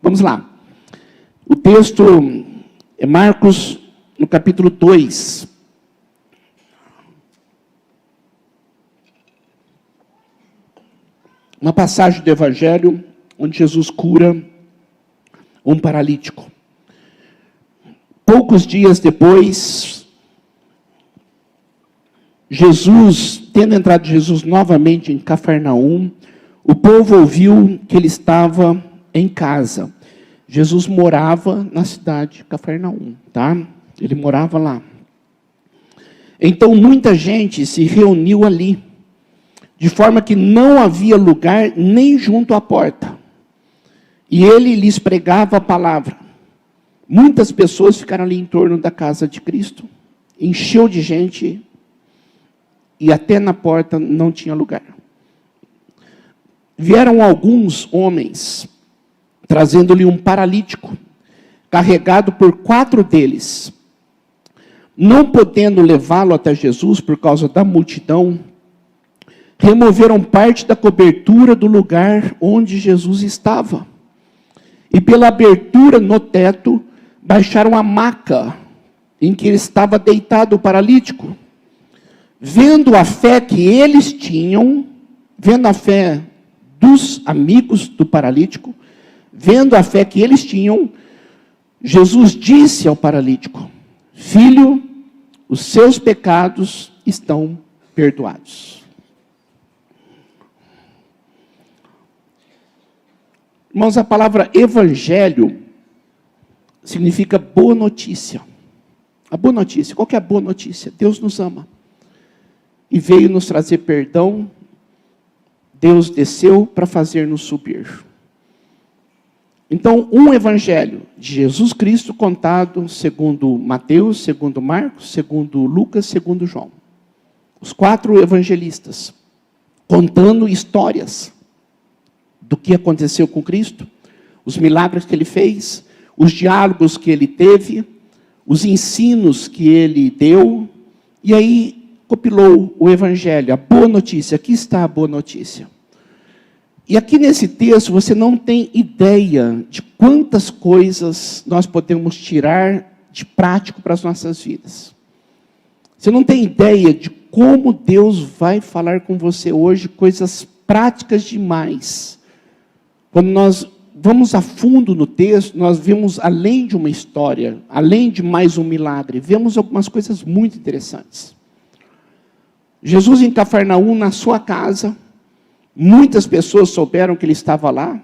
Vamos lá. O texto é Marcos, no capítulo 2. Uma passagem do Evangelho onde Jesus cura um paralítico. Poucos dias depois, tendo entrado Jesus novamente em Cafarnaum, o povo ouviu que ele estava em casa. Jesus morava na cidade de Cafarnaum, tá? Ele morava lá. Então muita gente se reuniu ali, de forma que não havia lugar nem junto à porta. E ele lhes pregava a palavra. Muitas pessoas ficaram ali em torno da casa de Cristo, encheu de gente, e até na porta não tinha lugar. Vieram alguns homens, trazendo-lhe um paralítico, carregado por 4 deles. Não podendo levá-lo até Jesus por causa da multidão, removeram parte da cobertura do lugar onde Jesus estava. E pela abertura no teto, baixaram a maca em que estava deitado o paralítico. Vendo a fé que eles tinham, vendo a fé dos amigos do paralítico, vendo a fé que eles tinham, Jesus disse ao paralítico: filho, os seus pecados estão perdoados. Irmãos, a palavra evangelho significa boa notícia. A boa notícia, qual que é a boa notícia? Deus nos ama e veio nos trazer perdão. Deus desceu para fazer-nos subir. Então, um evangelho de Jesus Cristo contado segundo Mateus, segundo Marcos, segundo Lucas, segundo João. Os 4 evangelistas contando histórias do que aconteceu com Cristo, os milagres que ele fez, os diálogos que ele teve, os ensinos que ele deu, e aí compilou o evangelho, a boa notícia. Aqui está a boa notícia. E aqui nesse texto você não tem ideia de quantas coisas nós podemos tirar de prático para as nossas vidas. Você não tem ideia de como Deus vai falar com você hoje coisas práticas demais. Quando nós vamos a fundo no texto, nós vemos além de uma história, além de mais um milagre, vemos algumas coisas muito interessantes. Jesus em Cafarnaum, na sua casa, muitas pessoas souberam que ele estava lá,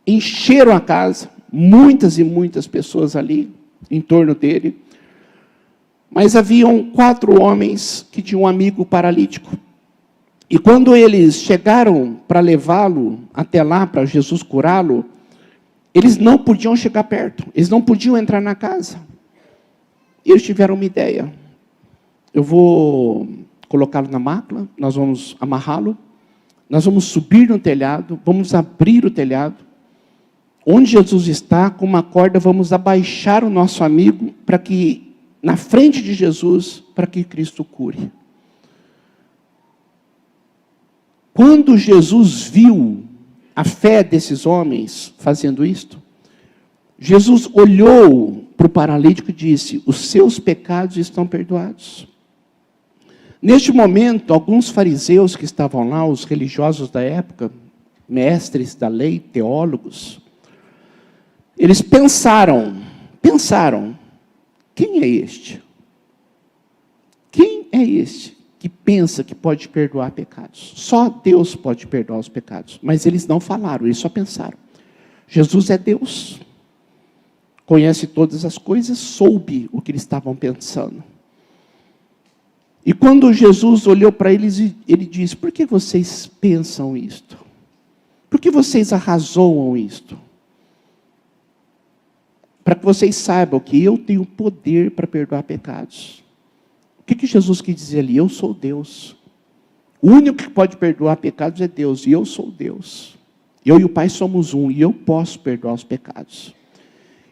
encheram a casa, muitas e muitas pessoas ali, em torno dele. Mas haviam 4 homens que tinham um amigo paralítico. E quando eles chegaram para levá-lo até lá, para Jesus curá-lo, eles não podiam chegar perto, eles não podiam entrar na casa. E eles tiveram uma ideia. Eu vou colocá-lo na máquina, nós vamos amarrá-lo, nós vamos subir no telhado, vamos abrir o telhado. Onde Jesus está, com uma corda, vamos abaixar o nosso amigo, para que, na frente de Jesus, para que Cristo cure. Quando Jesus viu a fé desses homens fazendo isto, Jesus olhou para o paralítico e disse: os seus pecados estão perdoados. Neste momento, alguns fariseus que estavam lá, os religiosos da época, mestres da lei, teólogos, eles pensaram, quem é este? Quem é este que pensa que pode perdoar pecados? Só Deus pode perdoar os pecados. Mas eles não falaram, eles só pensaram. Jesus é Deus, conhece todas as coisas, soube o que eles estavam pensando. E quando Jesus olhou para eles, ele disse: por que vocês pensam isto? Por que vocês arrazoam isto? Para que vocês saibam que eu tenho poder para perdoar pecados. O que Jesus quis dizer ali? Eu sou Deus. O único que pode perdoar pecados é Deus, e eu sou Deus. Eu e o Pai somos um, e eu posso perdoar os pecados.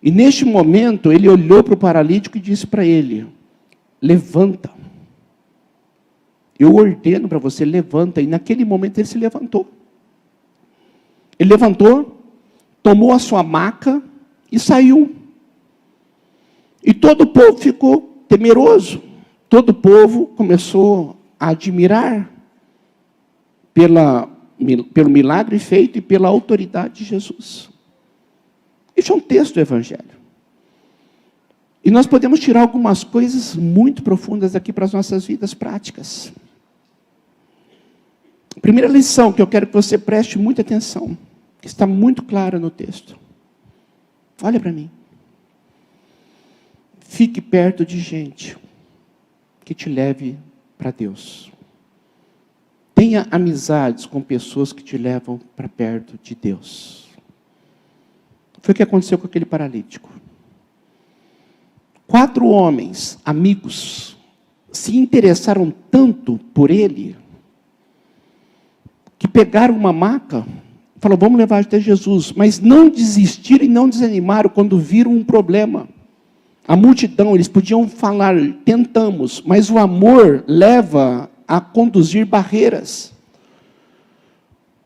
E neste momento, ele olhou para o paralítico e disse para ele: levanta. Eu ordeno para você, levanta. E naquele momento ele se levantou. Ele levantou, tomou a sua maca e saiu. E todo o povo ficou temeroso. Todo o povo começou a admirar pelo milagre feito e pela autoridade de Jesus. Isso é um texto do Evangelho. E nós podemos tirar algumas coisas muito profundas aqui para as nossas vidas práticas. A primeira lição que eu quero que você preste muita atenção, que está muito clara no texto. Olha para mim. Fique perto de gente que te leve para Deus. Tenha amizades com pessoas que te levam para perto de Deus. Foi o que aconteceu com aquele paralítico. 4 homens, amigos, se interessaram tanto por ele, que pegaram uma maca, falaram, vamos levar até Jesus, mas não desistiram e não desanimaram quando viram um problema. A multidão, eles podiam falar, tentamos, mas o amor leva a conduzir barreiras.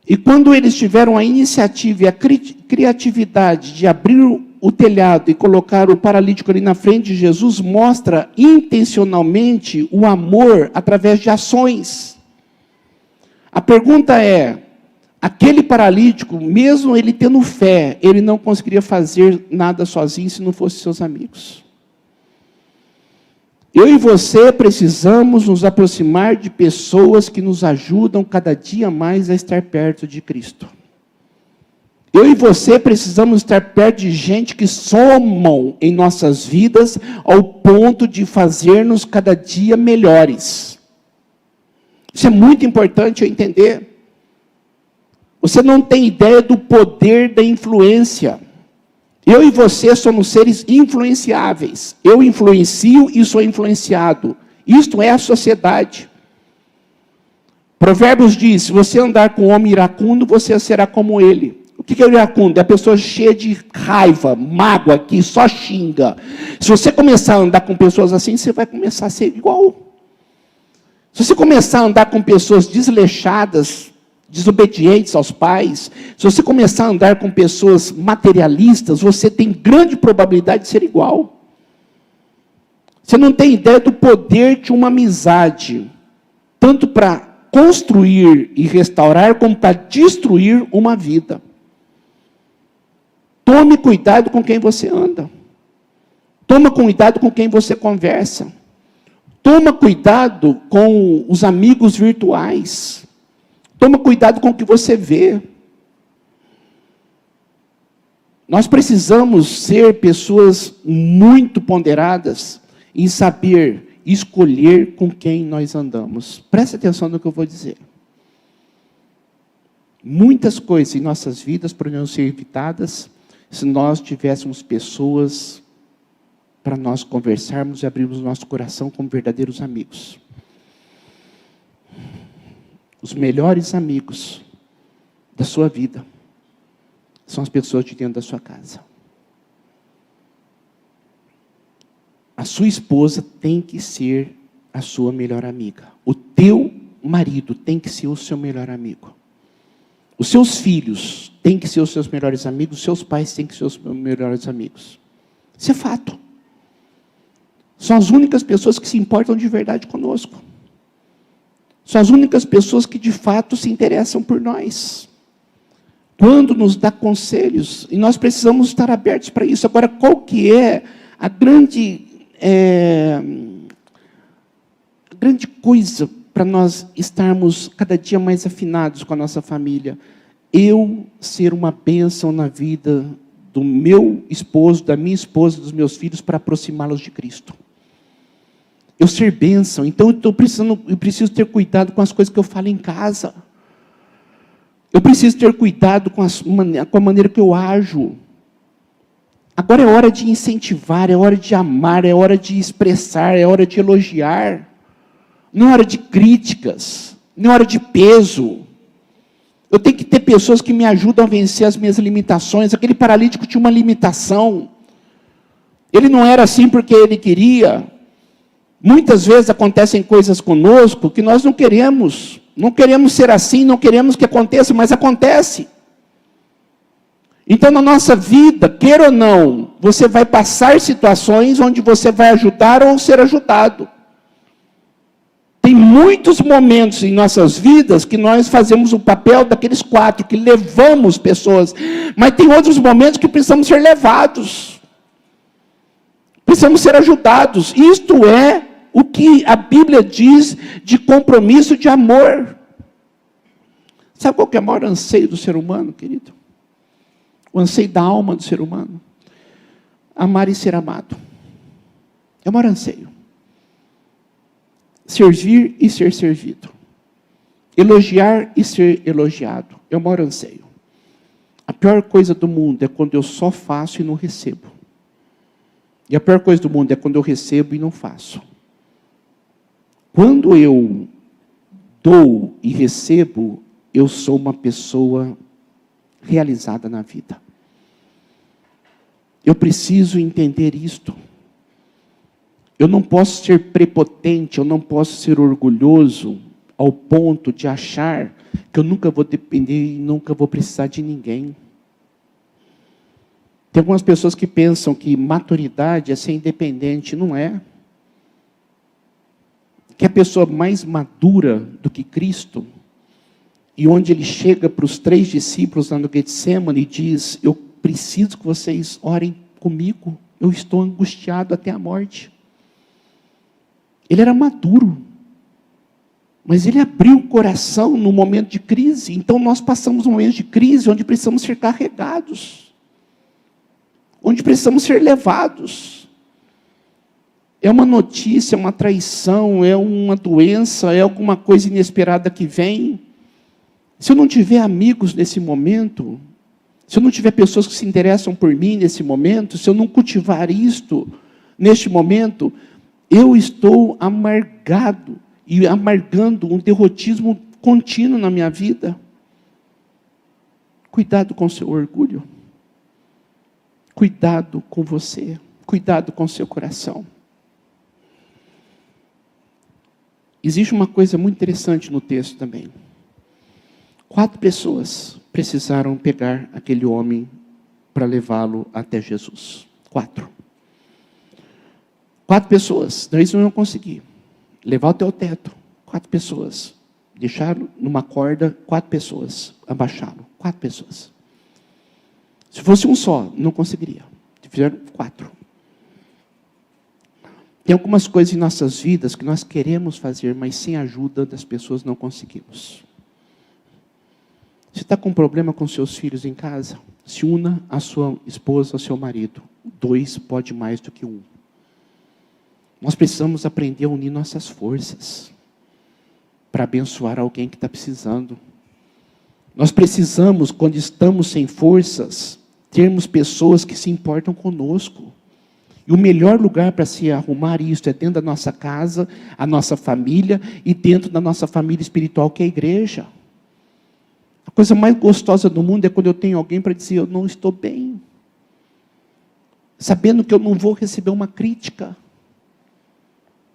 E quando eles tiveram a iniciativa e a criatividade de abrir o telhado e colocar o paralítico ali na frente de Jesus, mostra intencionalmente o amor através de ações. A pergunta é, aquele paralítico, mesmo ele tendo fé, ele não conseguiria fazer nada sozinho se não fossem seus amigos. Eu e você precisamos nos aproximar de pessoas que nos ajudam cada dia mais a estar perto de Cristo. Eu e você precisamos estar perto de gente que somam em nossas vidas ao ponto de fazer-nos cada dia melhores. Isso é muito importante eu entender. Você não tem ideia do poder da influência. Eu e você somos seres influenciáveis. Eu influencio e sou influenciado. Isto é a sociedade. Provérbios diz, se você andar com um homem iracundo, você será como ele. O que é o iracundo? É a pessoa cheia de raiva, mágoa, que só xinga. Se você começar a andar com pessoas assim, você vai começar a ser igual. Se você começar a andar com pessoas desleixadas, desobedientes aos pais, se você começar a andar com pessoas materialistas, você tem grande probabilidade de ser igual. Você não tem ideia do poder de uma amizade, tanto para construir e restaurar, como para destruir uma vida. Tome cuidado com quem você anda. Toma cuidado com quem você conversa. Toma cuidado com os amigos virtuais. Toma cuidado com o que você vê. Nós precisamos ser pessoas muito ponderadas em saber escolher com quem nós andamos. Preste atenção no que eu vou dizer. Muitas coisas em nossas vidas poderiam ser evitadas se nós tivéssemos pessoas para nós conversarmos e abrirmos nosso coração como verdadeiros amigos. Os melhores amigos da sua vida são as pessoas de dentro da sua casa. A sua esposa tem que ser a sua melhor amiga. O teu marido tem que ser o seu melhor amigo. Os seus filhos têm que ser os seus melhores amigos, os seus pais têm que ser os melhores amigos. Isso é fato. São as únicas pessoas que se importam de verdade conosco. São as únicas pessoas que de fato se interessam por nós. Quando nos dá conselhos, e nós precisamos estar abertos para isso. Agora, qual que é a grande coisa para nós estarmos cada dia mais afinados com a nossa família? Eu ser uma bênção na vida do meu esposo, da minha esposa, dos meus filhos, para aproximá-los de Cristo. Eu ser bênção. Então eu preciso ter cuidado com as coisas que eu falo em casa. Eu preciso ter cuidado com a maneira que eu ajo. Agora é hora de incentivar, é hora de amar, é hora de expressar, é hora de elogiar. Não é hora de críticas, não é hora de peso. Eu tenho que ter pessoas que me ajudam a vencer as minhas limitações. Aquele paralítico tinha uma limitação. Ele não era assim porque ele queria. Muitas vezes acontecem coisas conosco que nós não queremos. Não queremos ser assim, não queremos que aconteça, mas acontece. Então, na nossa vida, queira ou não, você vai passar situações onde você vai ajudar ou ser ajudado. Tem muitos momentos em nossas vidas que nós fazemos o papel daqueles 4, que levamos pessoas. Mas tem outros momentos que precisamos ser levados. Precisamos ser ajudados. Isto é o que a Bíblia diz de compromisso de amor. Sabe qual que é o maior anseio do ser humano, querido? O anseio da alma do ser humano. Amar e ser amado. É o maior anseio. Servir e ser servido. Elogiar e ser elogiado. É o maior anseio. A pior coisa do mundo é quando eu só faço e não recebo. E a pior coisa do mundo é quando eu recebo e não faço. Quando eu dou e recebo, eu sou uma pessoa realizada na vida. Eu preciso entender isto. Eu não posso ser prepotente, eu não posso ser orgulhoso ao ponto de achar que eu nunca vou depender e nunca vou precisar de ninguém. Tem algumas pessoas que pensam que maturidade é ser independente. Não é. Que a pessoa mais madura do que Cristo, e onde ele chega para os 3 discípulos lá no Getsemane e diz: eu preciso que vocês orem comigo, eu estou angustiado até a morte. Ele era maduro, mas ele abriu o coração no momento de crise. Então nós passamos um momento de crise onde precisamos ser carregados, onde precisamos ser levados. É uma notícia, é uma traição, é uma doença, é alguma coisa inesperada que vem. Se eu não tiver amigos nesse momento, se eu não tiver pessoas que se interessam por mim nesse momento, se eu não cultivar isto neste momento, eu estou amargado e amargando um derrotismo contínuo na minha vida. Cuidado com o seu orgulho. Cuidado com você. Cuidado com o seu coração. Existe uma coisa muito interessante no texto também. 4 pessoas precisaram pegar aquele homem para levá-lo até Jesus. 4 pessoas. Não, eles não iam conseguir. Levar até o teto. 4 pessoas. Deixaram numa corda 4 pessoas. Abaixá-lo. 4 pessoas. Se fosse um só, não conseguiria. Fizeram 4. Tem algumas coisas em nossas vidas que nós queremos fazer, mas sem a ajuda das pessoas não conseguimos. Você está com um problema com seus filhos em casa? Se una a sua esposa, ao seu marido. 2 pode mais do que 1. Nós precisamos aprender a unir nossas forças para abençoar alguém que está precisando. Nós precisamos, quando estamos sem forças, termos pessoas que se importam conosco. E o melhor lugar para se arrumar isso é dentro da nossa casa, a nossa família e dentro da nossa família espiritual, que é a igreja. A coisa mais gostosa do mundo é quando eu tenho alguém para dizer: eu não estou bem. Sabendo que eu não vou receber uma crítica.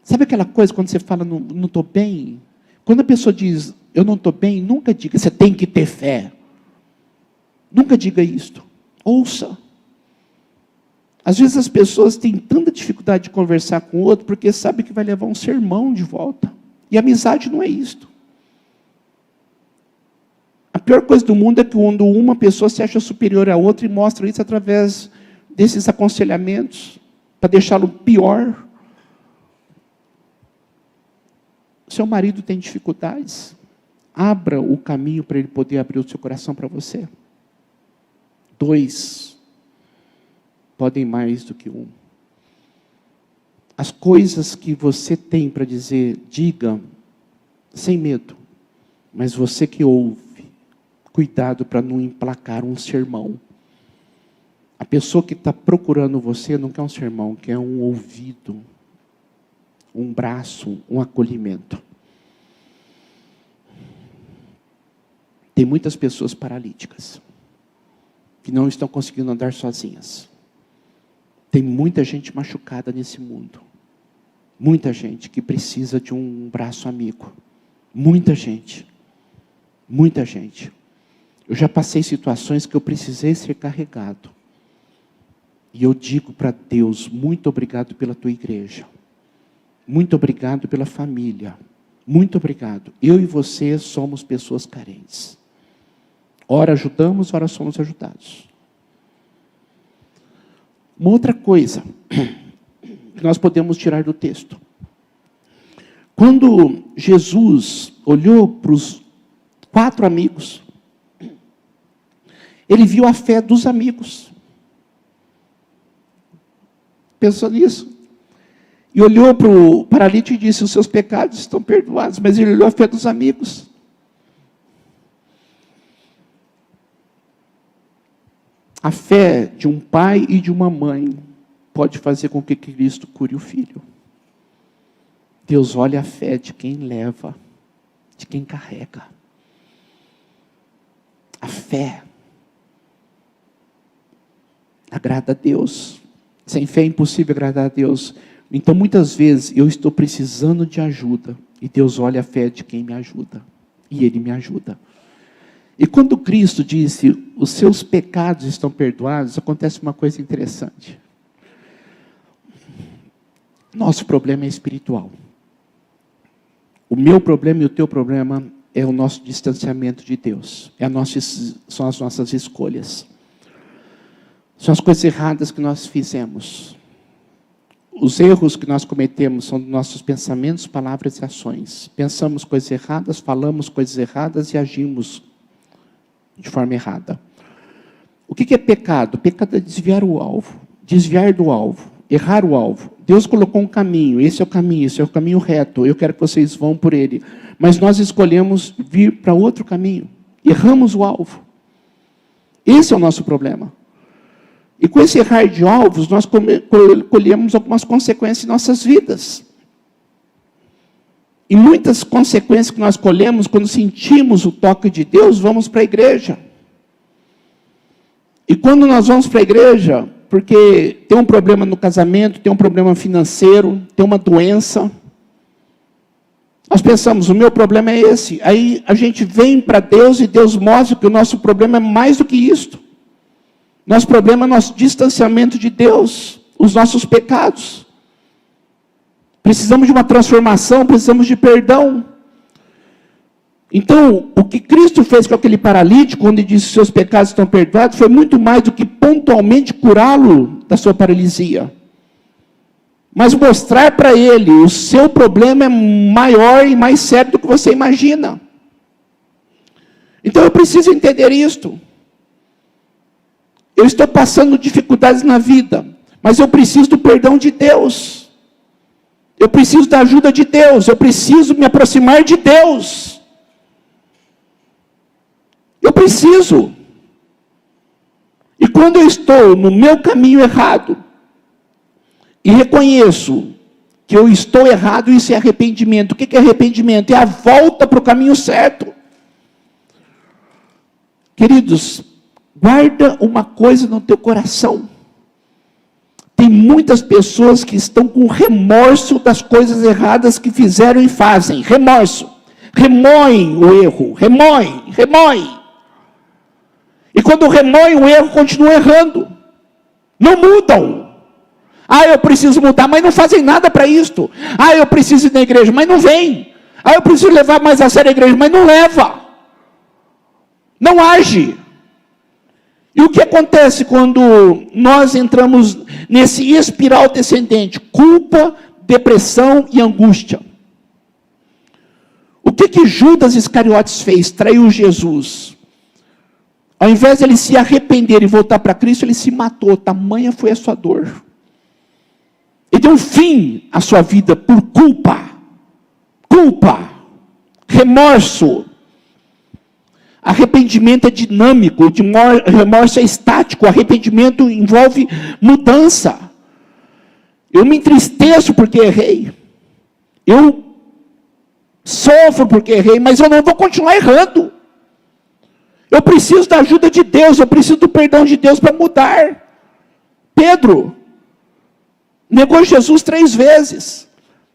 Sabe aquela coisa quando você fala, não estou bem? Quando a pessoa diz, eu não estou bem, nunca diga, você tem que ter fé. Nunca diga isto. Ouça. Às vezes as pessoas têm tanta dificuldade de conversar com o outro, porque sabe que vai levar um sermão de volta. E amizade não é isto. A pior coisa do mundo é quando uma pessoa se acha superior à outra e mostra isso através desses aconselhamentos, para deixá-lo pior. Seu marido tem dificuldades? Abra o caminho para ele poder abrir o seu coração para você. 2 podem mais do que 1. As coisas que você tem para dizer, diga sem medo. Mas você que ouve, cuidado para não emplacar um sermão. A pessoa que está procurando você não quer um sermão, quer um ouvido, um braço, um acolhimento. Tem muitas pessoas paralíticas que não estão conseguindo andar sozinhas. Tem muita gente machucada nesse mundo. Muita gente que precisa de um braço amigo. Muita gente. Muita gente. Eu já passei situações que eu precisei ser carregado. E eu digo para Deus, muito obrigado pela tua igreja. Muito obrigado pela família. Muito obrigado. Eu e você somos pessoas carentes. Ora ajudamos, ora somos ajudados. Uma outra coisa que nós podemos tirar do texto. Quando Jesus olhou para os 4 amigos, ele viu a fé dos amigos. Pensou nisso? E olhou para o paralítico e disse, os seus pecados estão perdoados. Mas ele olhou a fé dos amigos. A fé de um pai e de uma mãe pode fazer com que Cristo cure o filho. Deus olha a fé de quem leva, de quem carrega. A fé agrada a Deus. Sem fé é impossível agradar a Deus. Então, muitas vezes, eu estou precisando de ajuda. E Deus olha a fé de quem me ajuda. E Ele me ajuda. E quando Cristo disse, os seus pecados estão perdoados, acontece uma coisa interessante. Nosso problema é espiritual. O meu problema e o teu problema é o nosso distanciamento de Deus. São as nossas escolhas. São as coisas erradas que nós fizemos. Os erros que nós cometemos são dos nossos pensamentos, palavras e ações. Pensamos coisas erradas, falamos coisas erradas e agimos de forma errada. O que é pecado? Pecado é desviar o alvo. Desviar do alvo. Errar o alvo. Deus colocou um caminho. Esse é o caminho reto. Eu quero que vocês vão por ele. Mas nós escolhemos vir para outro caminho. Erramos o alvo. Esse é o nosso problema. E com esse errar de alvos, nós colhemos algumas consequências em nossas vidas. E muitas consequências que nós colhemos, quando sentimos o toque de Deus, vamos para a igreja. E quando nós vamos para a igreja, porque tem um problema no casamento, tem um problema financeiro, tem uma doença, nós pensamos, o meu problema é esse. Aí a gente vem para Deus e Deus mostra que o nosso problema é mais do que isto. Nosso problema é o nosso distanciamento de Deus, os nossos pecados. Precisamos de uma transformação, precisamos de perdão. Então, o que Cristo fez com aquele paralítico, quando ele disse que seus pecados estão perdoados, foi muito mais do que pontualmente curá-lo da sua paralisia. Mas mostrar para ele, o seu problema é maior e mais sério do que você imagina. Então eu preciso entender isto. Eu estou passando dificuldades na vida, mas eu preciso do perdão de Deus. Eu preciso da ajuda de Deus. Eu preciso me aproximar de Deus. Eu preciso. E quando eu estou no meu caminho errado, e reconheço que eu estou errado, isso é arrependimento. O que é arrependimento? É a volta para o caminho certo. Queridos, guarda uma coisa no teu coração. Tem muitas pessoas que estão com remorso das coisas erradas que fizeram e fazem. Remorso. Remoem o erro. Remoem. E quando remoem o erro, continuam errando. Não mudam. Eu preciso mudar, mas não fazem nada para isto. Eu preciso ir na igreja, mas não vem. Eu preciso levar mais a sério a igreja, mas não leva. Não age. E o que acontece quando nós entramos nesse espiral descendente? Culpa, depressão e angústia. O que Judas Iscariotes fez? Traiu Jesus. Ao invés de ele se arrepender e voltar para Cristo, ele se matou. Tamanha foi a sua dor. Ele deu um fim à sua vida por culpa. Remorso. Arrependimento é dinâmico, remorso é estático, arrependimento envolve mudança. Eu me entristeço porque errei. Eu sofro porque errei, mas eu não vou continuar errando. Eu preciso da ajuda de Deus, eu preciso do perdão de Deus para mudar. Pedro negou Jesus 3 vezes.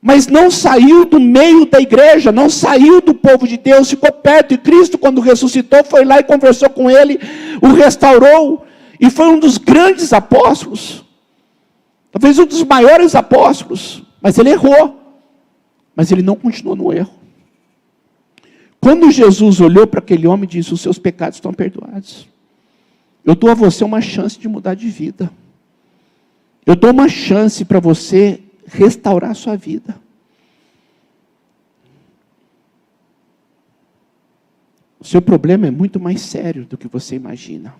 mas não saiu do meio da igreja, não saiu do povo de Deus, ficou perto. E Cristo, quando ressuscitou, foi lá e conversou com ele, o restaurou, e foi um dos grandes apóstolos, talvez um dos maiores apóstolos, mas ele errou, mas ele não continuou no erro. Quando Jesus olhou para aquele homem e disse: os seus pecados estão perdoados, eu dou a você uma chance de mudar de vida, eu dou uma chance para você restaurar a sua vida. O seu problema é muito mais sério do que você imagina.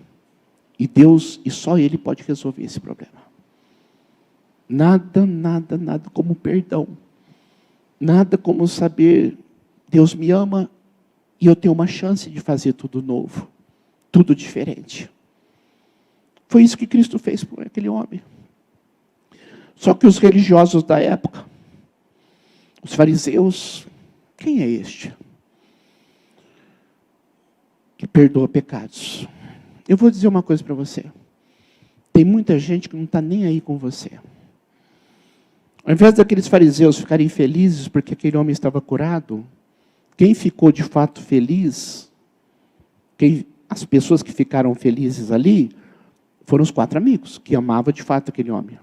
E Deus, e só Ele pode resolver esse problema. Nada como perdão. Nada como saber, Deus me ama e eu tenho uma chance de fazer tudo novo, tudo diferente. Foi isso que Cristo fez por aquele homem. Só que os religiosos da época, os fariseus, quem é este que perdoa pecados? Eu vou dizer uma coisa para você. Tem muita gente que não está nem aí com você. Ao invés daqueles fariseus ficarem felizes porque aquele homem estava curado, quem ficou de fato feliz, as pessoas que ficaram felizes ali, foram os 4 amigos, que amavam de fato aquele homem,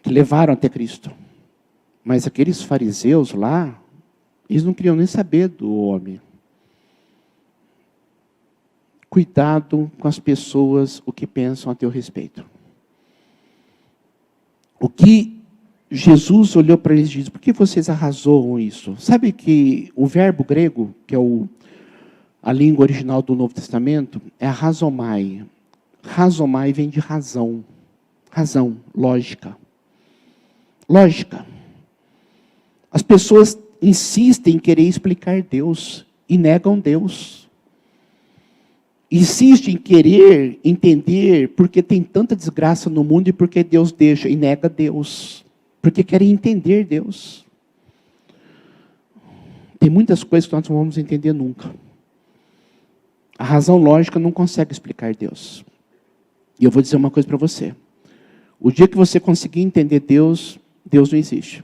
que levaram até Cristo. Mas aqueles fariseus lá, eles não queriam nem saber do homem. Cuidado com as pessoas, o que pensam a teu respeito. O que Jesus olhou para eles e disse: por que vocês arrazoam isso? Sabe que o verbo grego, que é a língua original do Novo Testamento, é razomai. Razomai vem de razão. Razão, lógica. Lógica. As pessoas insistem em querer explicar Deus e negam Deus. Insistem em querer entender porque tem tanta desgraça no mundo e porque Deus deixa e nega Deus. Porque querem entender Deus. Tem muitas coisas que nós não vamos entender nunca. A razão lógica não consegue explicar Deus. E eu vou dizer uma coisa para você. O dia que você conseguir entender Deus, Deus não existe.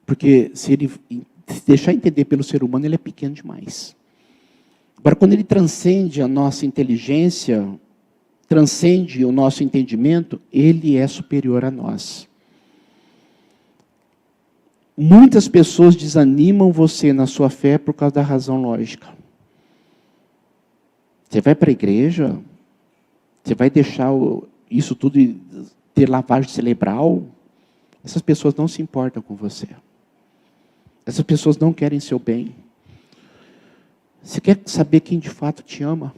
Porque se ele se deixar entender pelo ser humano, ele é pequeno demais. Agora, quando ele transcende a nossa inteligência, transcende o nosso entendimento, ele é superior a nós. Muitas pessoas desanimam você na sua fé por causa da razão lógica. Você vai para a igreja, você vai deixar isso tudo ter lavagem cerebral. Essas pessoas não se importam com você. Essas pessoas não querem seu bem. Você quer saber quem de fato te ama?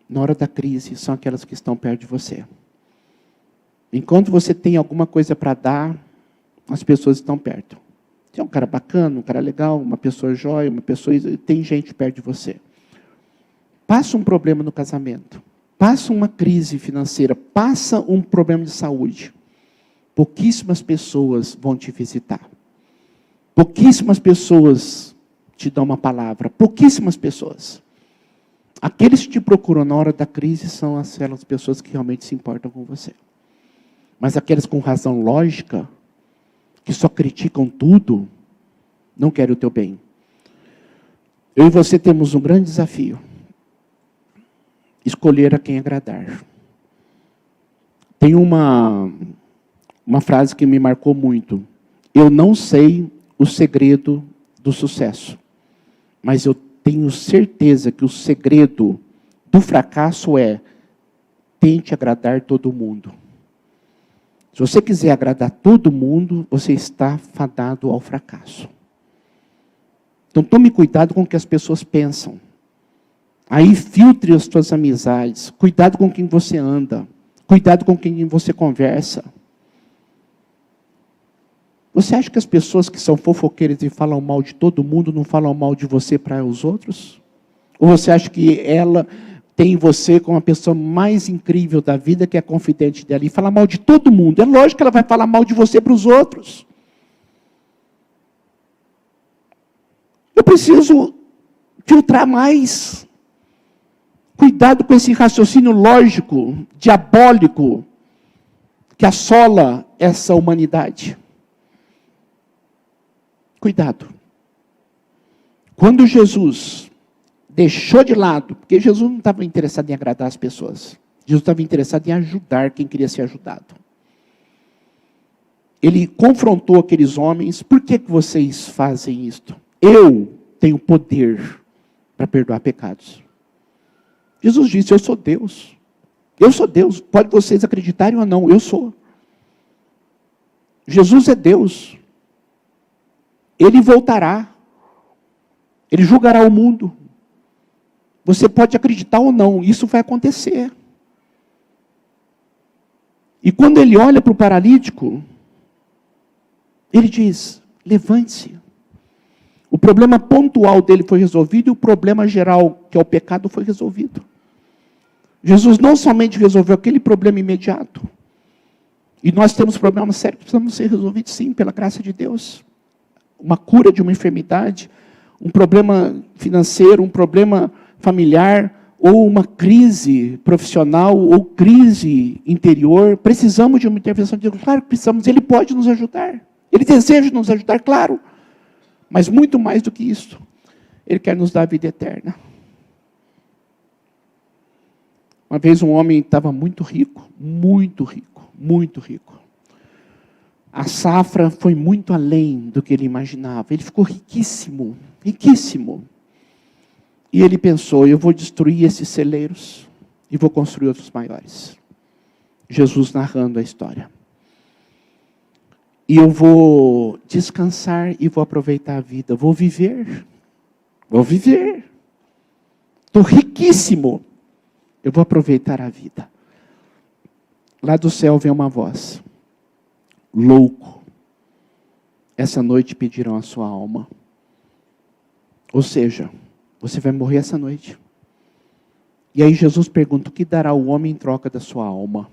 Na hora da crise, são aquelas que estão perto de você. Enquanto você tem alguma coisa para dar, as pessoas estão perto. Você é um cara bacana, um cara legal, uma pessoa jóia, uma pessoa... Tem gente perto de você. Passa um problema no casamento. Passa uma crise financeira. Passa um problema de saúde. Pouquíssimas pessoas vão te visitar. Pouquíssimas pessoas te dão uma palavra. Pouquíssimas pessoas. Aqueles que te procuram na hora da crise são aquelas pessoas que realmente se importam com você. Mas aquelas com razão lógica, que só criticam tudo, não querem o teu bem. Eu e você temos um grande desafio. Escolher a quem agradar. Tem uma frase que me marcou muito. Eu não sei o segredo do sucesso, mas eu tenho certeza que o segredo do fracasso é: tente agradar todo mundo. Se você quiser agradar todo mundo, você está fadado ao fracasso. Então tome cuidado com o que as pessoas pensam. Aí filtre as suas amizades. Cuidado com quem você anda. Cuidado com quem você conversa. Você acha que as pessoas que são fofoqueiras e falam mal de todo mundo não falam mal de você para os outros? Ou você acha que ela tem você como a pessoa mais incrível da vida, que é confidente dela, e fala mal de todo mundo? É lógico que ela vai falar mal de você para os outros. Eu preciso filtrar mais. Cuidado com esse raciocínio lógico, diabólico, que assola essa humanidade. Cuidado. Quando Jesus deixou de lado, porque Jesus não estava interessado em agradar as pessoas. Jesus estava interessado em ajudar quem queria ser ajudado. Ele confrontou aqueles homens. Por que vocês fazem isto? Eu tenho poder para perdoar pecados. Jesus disse, eu sou Deus. Eu sou Deus. Pode vocês acreditarem ou não, eu sou. Jesus é Deus. Ele voltará. Ele julgará o mundo. Você pode acreditar ou não, isso vai acontecer. E quando ele olha para o paralítico, ele diz, levante-se. O problema pontual dele foi resolvido e o problema geral, que é o pecado, foi resolvido. Jesus não somente resolveu aquele problema imediato. E nós temos problemas sérios que precisam ser resolvidos, sim, pela graça de Deus. Uma cura de uma enfermidade, um problema financeiro, um problema familiar, ou uma crise profissional, ou crise interior. Precisamos de uma intervenção de Deus. Claro que precisamos, Ele pode nos ajudar. Ele deseja nos ajudar, claro. Mas muito mais do que isso. Ele quer nos dar a vida eterna. Uma vez um homem estava muito rico, muito rico, muito rico. A safra foi muito além do que ele imaginava. Ele ficou riquíssimo, riquíssimo. E ele pensou, eu vou destruir esses celeiros e vou construir outros maiores. Jesus narrando a história. E eu vou descansar e vou aproveitar a vida. Vou viver. Vou viver. Estou riquíssimo. Eu vou aproveitar a vida. Lá do céu vem uma voz. Louco. Essa noite pedirão a sua alma. Ou seja, você vai morrer essa noite. E aí Jesus pergunta, o que dará o homem em troca da sua alma?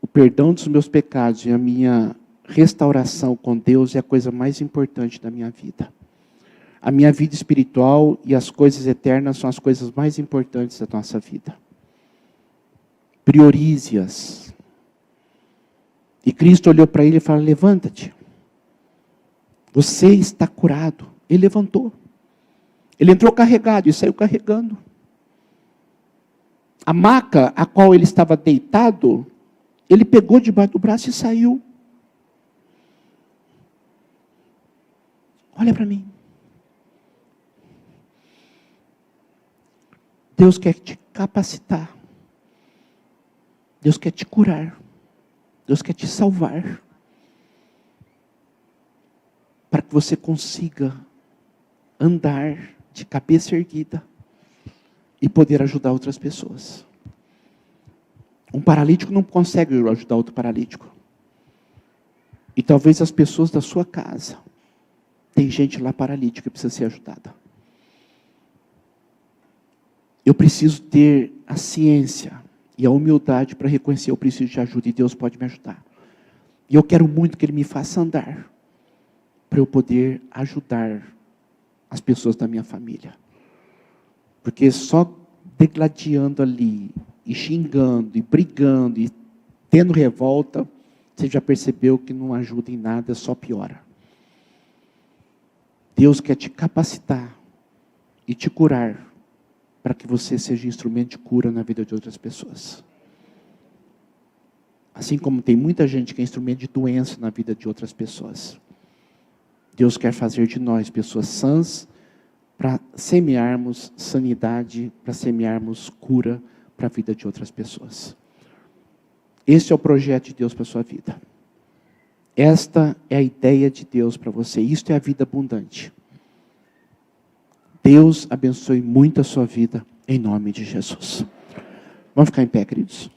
O perdão dos meus pecados e a minha restauração com Deus é a coisa mais importante da minha vida. A minha vida espiritual e as coisas eternas são as coisas mais importantes da nossa vida. Priorize-as. E Cristo olhou para ele e falou, levanta-te. Você está curado. Ele levantou. Ele entrou carregado e saiu carregando. A maca a qual ele estava deitado, ele pegou debaixo do braço e saiu. Olha para mim. Deus quer te capacitar. Deus quer te curar. Deus quer te salvar. Para que você consiga andar de cabeça erguida e poder ajudar outras pessoas. Um paralítico não consegue ajudar outro paralítico. E talvez as pessoas da sua casa, tem gente lá paralítica que precisa ser ajudada. Eu preciso ter a ciência e a humildade para reconhecer eu preciso de ajuda e Deus pode me ajudar. E eu quero muito que Ele me faça andar para eu poder ajudar as pessoas da minha família. Porque só degladiando ali, e xingando, e brigando, e tendo revolta, você já percebeu que não ajuda em nada, só piora. Deus quer te capacitar e te curar para que você seja instrumento de cura na vida de outras pessoas. Assim como tem muita gente que é instrumento de doença na vida de outras pessoas. Deus quer fazer de nós pessoas sãs para semearmos sanidade, para semearmos cura para a vida de outras pessoas. Esse é o projeto de Deus para a sua vida. Esta é a ideia de Deus para você. Isto é a vida abundante. Deus abençoe muito a sua vida, em nome de Jesus. Vamos ficar em pé, queridos?